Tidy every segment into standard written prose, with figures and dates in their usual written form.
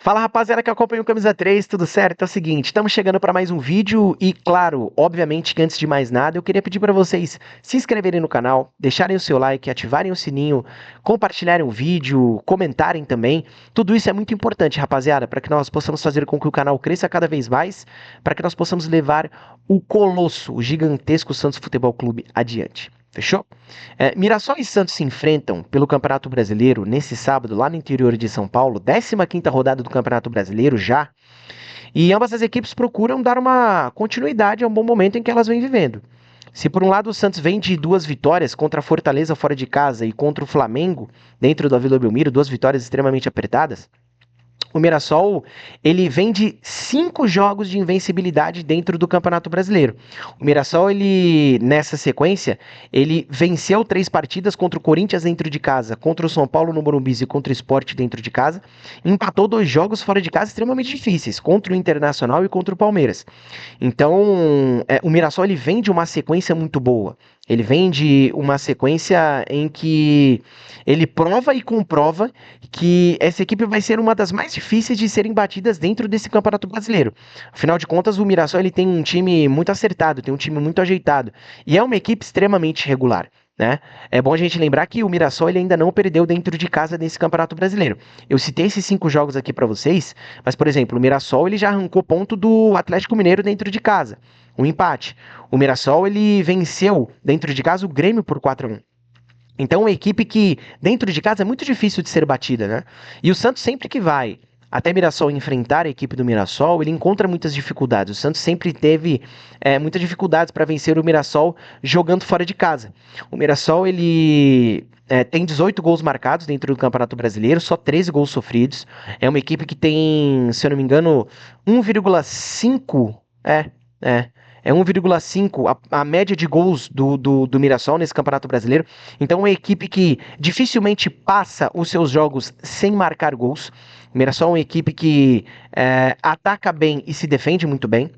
Fala rapaziada que acompanha o Camisa 3, tudo certo? É o seguinte, estamos chegando para mais um vídeo e claro, obviamente que antes de mais nada eu queria pedir para vocês se inscreverem no canal, deixarem o seu like, ativarem o sininho, compartilharem o vídeo, comentarem também. Tudo isso é muito importante, rapaziada, para que nós possamos fazer com que o canal cresça cada vez mais, para que nós possamos levar o colosso, o gigantesco Santos Futebol Clube adiante. Fechou? Mirassol e Santos se enfrentam pelo Campeonato Brasileiro nesse sábado, lá no interior de São Paulo, 15ª rodada do Campeonato Brasileiro já, e ambas as equipes procuram dar uma continuidade a um bom momento em que elas vêm vivendo. Se por um lado o Santos vem de duas vitórias contra a Fortaleza fora de casa e contra o Flamengo dentro da Vila Belmiro, duas vitórias extremamente apertadas, o Mirassol, ele vem de 5 jogos de invencibilidade dentro do Campeonato Brasileiro. O Mirassol, ele, nessa sequência, ele venceu 3 partidas contra o Corinthians dentro de casa, contra o São Paulo no Morumbi e contra o Sport dentro de casa, e empatou 2 jogos fora de casa extremamente difíceis, contra o Internacional e contra o Palmeiras. Então, o Mirassol, ele vem de uma sequência muito boa. Ele vem de uma sequência em que ele prova e comprova que essa equipe vai ser uma das mais difíceis de serem batidas dentro desse Campeonato Brasileiro. Afinal de contas, o Mirassol ele tem um time muito acertado, tem um time muito ajeitado e é uma equipe extremamente regular. Né? É bom a gente lembrar que o Mirassol ele ainda não perdeu dentro de casa nesse Campeonato Brasileiro. Eu citei esses 5 jogos aqui para vocês, mas, por exemplo, o Mirassol ele já arrancou ponto do Atlético Mineiro dentro de casa. Um empate. O Mirassol ele venceu dentro de casa o Grêmio por 4-1. Então, uma equipe que dentro de casa é muito difícil de ser batida, né? E o Santos sempre que vai até Mirassol enfrentar a equipe do Mirassol, ele encontra muitas dificuldades. O Santos sempre teve muitas dificuldades para vencer o Mirassol jogando fora de casa. O Mirassol ele tem 18 gols marcados dentro do Campeonato Brasileiro, só 13 gols sofridos. É uma equipe que tem, se eu não me engano, 1,5. É 1,5 a média de gols do Mirassol nesse Campeonato Brasileiro. Então, é uma equipe que dificilmente passa os seus jogos sem marcar gols. O Mirassol é uma equipe que ataca bem e se defende muito bem.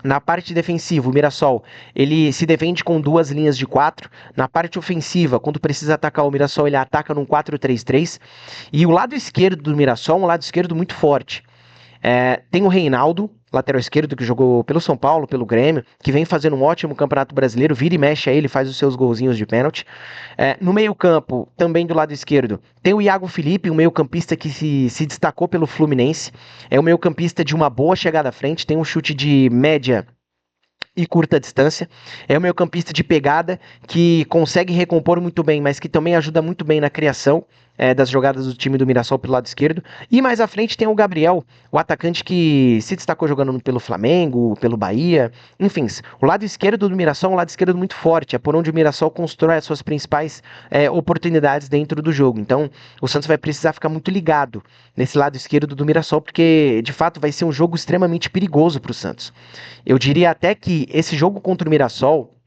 Na parte defensiva, o Mirassol ele se defende com 2 linhas de 4. Na parte ofensiva, quando precisa atacar o Mirassol, ele ataca num 4-3-3. E o lado esquerdo do Mirassol é um lado esquerdo muito forte. Tem o Reinaldo, lateral esquerdo, que jogou pelo São Paulo, pelo Grêmio, que vem fazendo um ótimo Campeonato Brasileiro, vira e mexe aí, ele faz os seus golzinhos de pênalti. No meio-campo, também do lado esquerdo, tem o Iago Felipe, um meio-campista que se destacou pelo Fluminense. É um meio-campista de uma boa chegada à frente, tem um chute de média e curta distância. É um meio-campista de pegada que consegue recompor muito bem, mas que também ajuda muito bem na criação das jogadas do time do Mirassol pelo lado esquerdo. E mais à frente tem o Gabriel, o atacante que se destacou jogando pelo Flamengo, pelo Bahia. Enfim, o lado esquerdo do Mirassol é um lado esquerdo muito forte, é por onde o Mirassol constrói as suas principais oportunidades dentro do jogo. Então, o Santos vai precisar ficar muito ligado nesse lado esquerdo do Mirassol, porque de fato vai ser um jogo extremamente perigoso para o Santos. Eu diria até que esse jogo contra o Mirassol,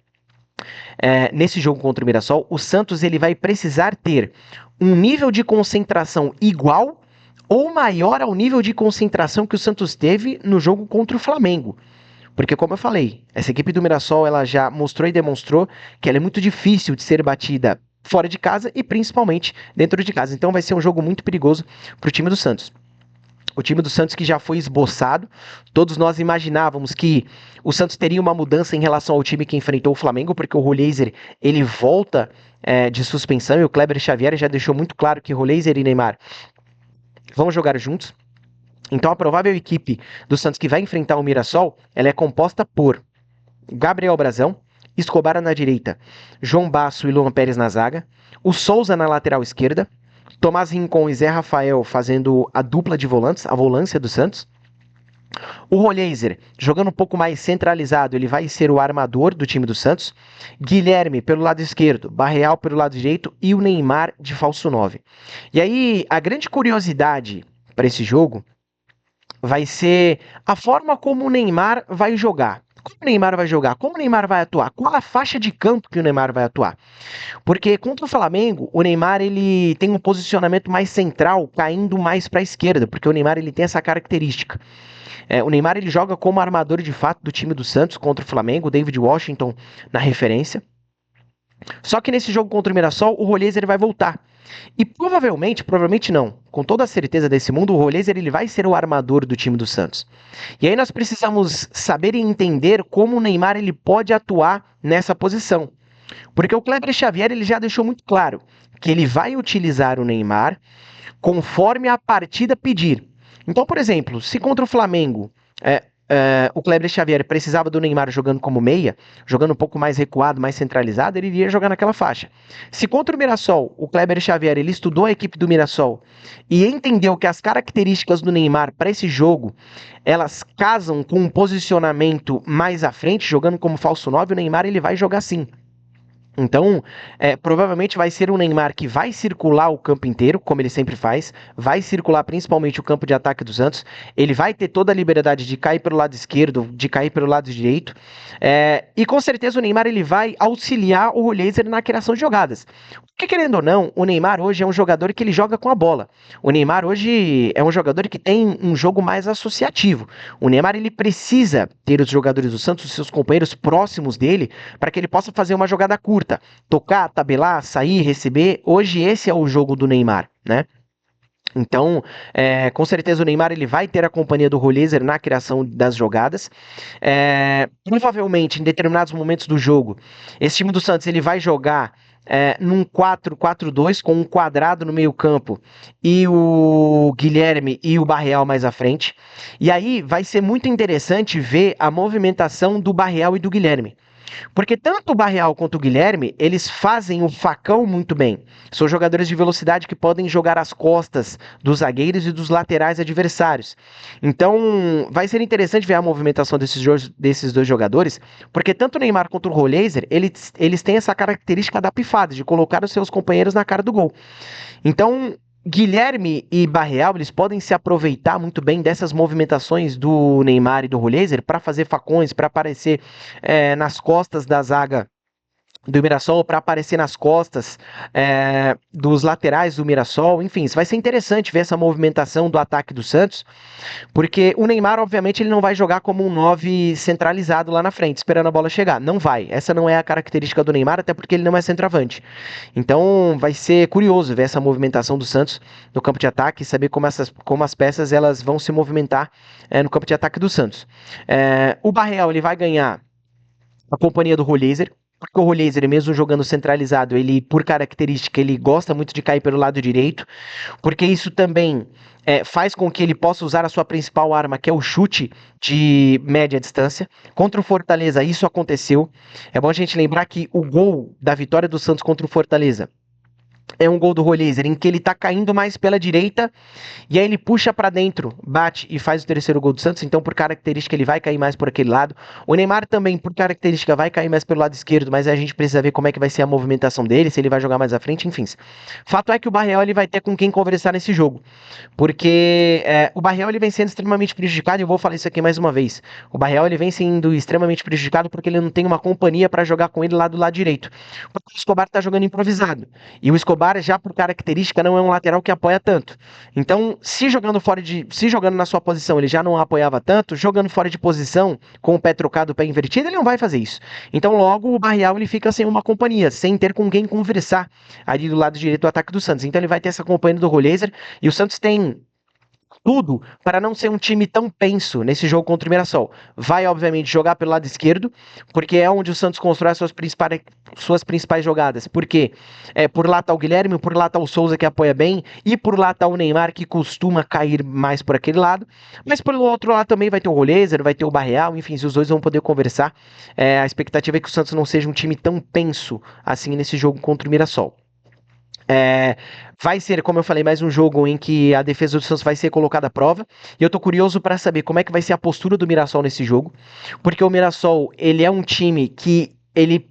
nesse jogo contra o Mirassol, o Santos ele vai precisar ter um nível de concentração igual ou maior ao nível de concentração que o Santos teve no jogo contra o Flamengo. Porque, como eu falei, essa equipe do Mirassol ela já mostrou e demonstrou que ela é muito difícil de ser batida fora de casa e principalmente dentro de casa. Então vai ser um jogo muito perigoso para o time do Santos. O time do Santos que já foi esboçado, todos nós imaginávamos que o Santos teria uma mudança em relação ao time que enfrentou o Flamengo, porque o Roleiser ele volta de suspensão e o Kleber Xavier já deixou muito claro que Roleiser e Neymar vão jogar juntos. Então a provável equipe do Santos que vai enfrentar o Mirassol, ela é composta por Gabriel Brazão, Escobar na direita, João Basso e Luan Pérez na zaga, o Souza na lateral esquerda, Tomás Rincon e Zé Rafael fazendo a dupla de volantes, a volância do Santos. O Roleiser, jogando um pouco mais centralizado, ele vai ser o armador do time do Santos. Guilherme pelo lado esquerdo, Barreal pelo lado direito e o Neymar de falso 9. E aí, a grande curiosidade para esse jogo vai ser a forma como o Neymar vai jogar. Como o Neymar vai jogar? Como o Neymar vai atuar? Qual a faixa de campo que o Neymar vai atuar? Porque contra o Flamengo, o Neymar ele tem um posicionamento mais central, caindo mais para a esquerda, porque o Neymar ele tem essa característica. O Neymar ele joga como armador de fato do time do Santos contra o Flamengo, o David Washington na referência. Só que nesse jogo contra o Mirassol, o Rolheiser ele vai voltar. E provavelmente não, com toda a certeza desse mundo, o Rolleza ele vai ser o armador do time do Santos. E aí nós precisamos saber e entender como o Neymar ele pode atuar nessa posição. Porque o Kleber Xavier ele já deixou muito claro que ele vai utilizar o Neymar conforme a partida pedir. Então, por exemplo, se contra o Flamengo o Kleber Xavier precisava do Neymar jogando como meia, jogando um pouco mais recuado, mais centralizado, ele iria jogar naquela faixa. Se contra o Mirassol, o Kleber Xavier ele estudou a equipe do Mirassol e entendeu que as características do Neymar para esse jogo elas casam com um posicionamento mais à frente, jogando como falso 9, o Neymar ele vai jogar sim. Então, provavelmente vai ser um Neymar que vai circular o campo inteiro, como ele sempre faz, vai circular principalmente o campo de ataque do Santos, ele vai ter toda a liberdade de cair pelo lado esquerdo, de cair pelo lado direito, e com certeza o Neymar ele vai auxiliar o Rolleza na criação de jogadas. Porque querendo ou não, o Neymar hoje é um jogador que ele joga com a bola. O Neymar hoje é um jogador que tem um jogo mais associativo. O Neymar ele precisa ter os jogadores do Santos, os seus companheiros próximos dele, para que ele possa fazer uma jogada curta, tocar, tabelar, sair, receber. Hoje esse é o jogo do Neymar, né? Então, com certeza o Neymar ele vai ter a companhia do Rolleza na criação das jogadas. Provavelmente, em determinados momentos do jogo, esse time do Santos ele vai jogar num 4-4-2 com um quadrado no meio campo e o Guilherme e o Barreal mais à frente. E aí vai ser muito interessante ver a movimentação do Barreal e do Guilherme. Porque tanto o Barreal quanto o Guilherme, eles fazem o facão muito bem. São jogadores de velocidade que podem jogar às costas dos zagueiros e dos laterais adversários. Então, vai ser interessante ver a movimentação desses dois jogadores, porque tanto o Neymar quanto o Rolleza, eles têm essa característica da pifada, de colocar os seus companheiros na cara do gol. Então, Guilherme e Barreal, eles podem se aproveitar muito bem dessas movimentações do Neymar e do Rolleza para fazer facões, para aparecer nas costas da zaga do Mirassol, para aparecer nas costas dos laterais do Mirassol. Enfim, isso vai ser interessante ver essa movimentação do ataque do Santos, porque o Neymar, obviamente, ele não vai jogar como um 9 centralizado lá na frente, esperando a bola chegar. Não vai. Essa não é a característica do Neymar, até porque ele não é centroavante. Então, vai ser curioso ver essa movimentação do Santos no campo de ataque e saber como as peças elas vão se movimentar no campo de ataque do Santos. O Barreal, ele vai ganhar a companhia do Rolleza, porque o Rolleza, ele mesmo jogando centralizado, ele, por característica, ele gosta muito de cair pelo lado direito, porque isso também faz com que ele possa usar a sua principal arma, que é o chute de média distância. Contra o Fortaleza, isso aconteceu. É bom a gente lembrar que o gol da vitória do Santos contra o Fortaleza é um gol do Rolleza, em que ele tá caindo mais pela direita, e aí ele puxa para dentro, bate e faz o terceiro gol do Santos, então por característica ele vai cair mais por aquele lado. O Neymar também, por característica, vai cair mais pelo lado esquerdo, mas a gente precisa ver como é que vai ser a movimentação dele, se ele vai jogar mais à frente, enfim. Fato é que o Barreal ele vai ter com quem conversar nesse jogo, porque o Barreal ele vem sendo extremamente prejudicado, e eu vou falar isso aqui mais uma vez. O Barreal ele vem sendo extremamente prejudicado porque ele não tem uma companhia para jogar com ele lá do lado direito, porque o Escobar tá jogando improvisado, e o Escobar já por característica não é um lateral que apoia tanto. Então, se jogando na sua posição, ele já não apoiava tanto, jogando fora de posição, com o pé trocado, o pé invertido, ele não vai fazer isso. Então, logo o Barreal ele fica sem uma companhia, sem ter com quem conversar ali do lado direito do ataque do Santos. Então, ele vai ter essa companhia do Rolleza, e o Santos tem tudo para não ser um time tão penso nesse jogo contra o Mirassol. Vai, obviamente, jogar pelo lado esquerdo, porque é onde o Santos constrói as suas principais jogadas. Porque por lá está o Guilherme, por lá está o Souza, que apoia bem, e por lá está o Neymar, que costuma cair mais por aquele lado. Mas pelo outro lado também vai ter o Rolleza, vai ter o Barreal, enfim, os dois vão poder conversar. A expectativa é que o Santos não seja um time tão penso assim nesse jogo contra o Mirassol. Vai ser, como eu falei, mais um jogo em que a defesa do Santos vai ser colocada à prova. E eu tô curioso para saber como é que vai ser a postura do Mirassol nesse jogo, porque o Mirassol, ele é um time que ele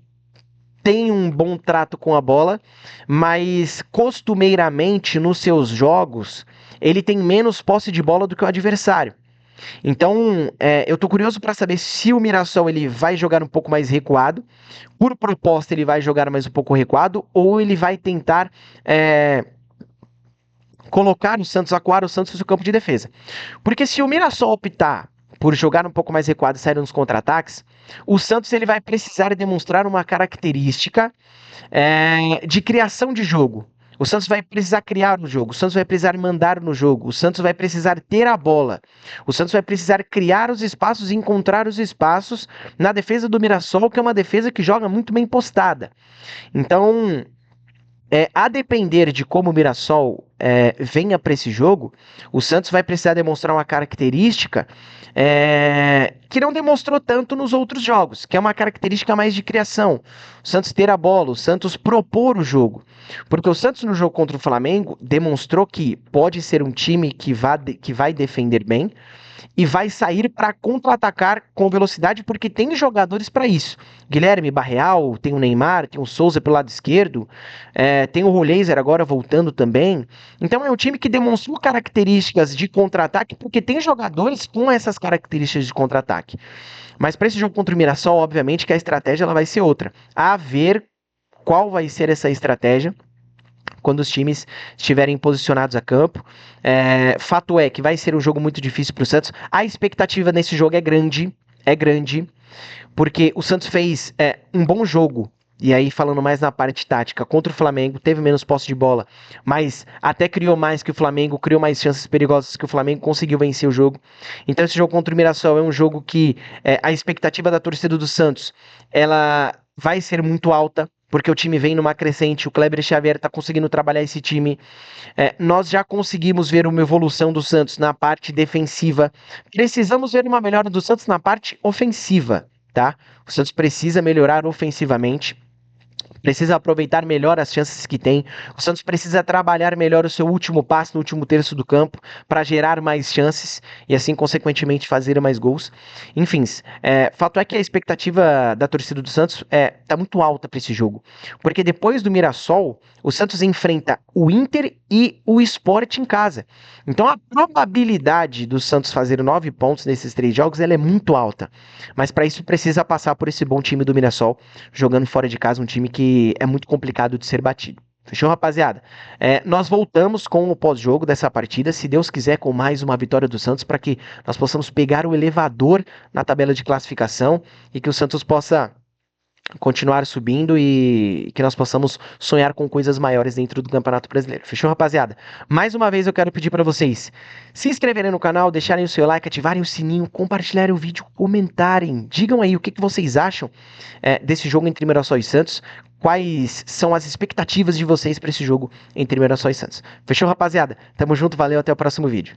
tem um bom trato com a bola, mas costumeiramente nos seus jogos, ele tem menos posse de bola do que o adversário. Então, eu tô curioso para saber se o Mirassol ele vai jogar um pouco mais recuado, por proposta ele vai jogar mais um pouco recuado, ou ele vai tentar colocar o Santos, acuar o Santos no campo de defesa. Porque se o Mirassol optar por jogar um pouco mais recuado e sair nos contra-ataques, o Santos ele vai precisar demonstrar uma característica de criação de jogo. O Santos vai precisar criar no jogo, o Santos vai precisar mandar no jogo, o Santos vai precisar ter a bola, o Santos vai precisar criar os espaços e encontrar os espaços na defesa do Mirassol, que é uma defesa que joga muito bem postada. Então, a depender de como o Mirassol venha para esse jogo, o Santos vai precisar demonstrar uma característica que não demonstrou tanto nos outros jogos, que é uma característica mais de criação. O Santos ter a bola, o Santos propor o jogo. Porque o Santos no jogo contra o Flamengo demonstrou que pode ser um time que vai defender bem, e vai sair para contra-atacar com velocidade, porque tem jogadores para isso. Guilherme Barreal, tem o Neymar, tem o Souza pelo lado esquerdo, tem o Roleiser agora voltando também. Então é um time que demonstrou características de contra-ataque, porque tem jogadores com essas características de contra-ataque. Mas para esse jogo contra o Mirassol, obviamente que a estratégia ela vai ser outra. A ver qual vai ser essa estratégia quando os times estiverem posicionados a campo. Fato é que vai ser um jogo muito difícil para o Santos. A expectativa nesse jogo é grande, porque o Santos fez um bom jogo. E aí, falando mais na parte tática, contra o Flamengo, teve menos posse de bola, mas até criou mais que o Flamengo, criou mais chances perigosas que o Flamengo, conseguiu vencer o jogo. Então, esse jogo contra o Mirassol é um jogo que a expectativa da torcida do Santos, ela vai ser muito alta, porque o time vem numa crescente, o Kleber Xavier está conseguindo trabalhar esse time. Nós já conseguimos ver uma evolução do Santos na parte defensiva. Precisamos ver uma melhora do Santos na parte ofensiva, tá? O Santos precisa melhorar ofensivamente. Precisa aproveitar melhor as chances que tem. O Santos precisa trabalhar melhor o seu último passe no último terço do campo para gerar mais chances e assim, consequentemente, fazer mais gols. Enfim, fato é que a expectativa da torcida do Santos tá muito alta para esse jogo. Porque depois do Mirassol, o Santos enfrenta o Inter e o Sport em casa. Então a probabilidade do Santos fazer 9 pontos nesses 3 jogos ela é muito alta. Mas para isso precisa passar por esse bom time do Mirassol, jogando fora de casa, um time que é muito complicado de ser batido. Fechou, rapaziada? Nós voltamos com o pós-jogo dessa partida, se Deus quiser, com mais uma vitória do Santos, para que nós possamos pegar o elevador na tabela de classificação e que o Santos possa continuar subindo e que nós possamos sonhar com coisas maiores dentro do Campeonato Brasileiro. Fechou, rapaziada? Mais uma vez eu quero pedir para vocês se inscreverem no canal, deixarem o seu like, ativarem o sininho, compartilharem o vídeo, comentarem. Digam aí o que vocês acham desse jogo entre Mirassol e Santos. Quais são as expectativas de vocês para esse jogo entre Mirassol e Santos? Fechou, rapaziada? Tamo junto, valeu, até o próximo vídeo.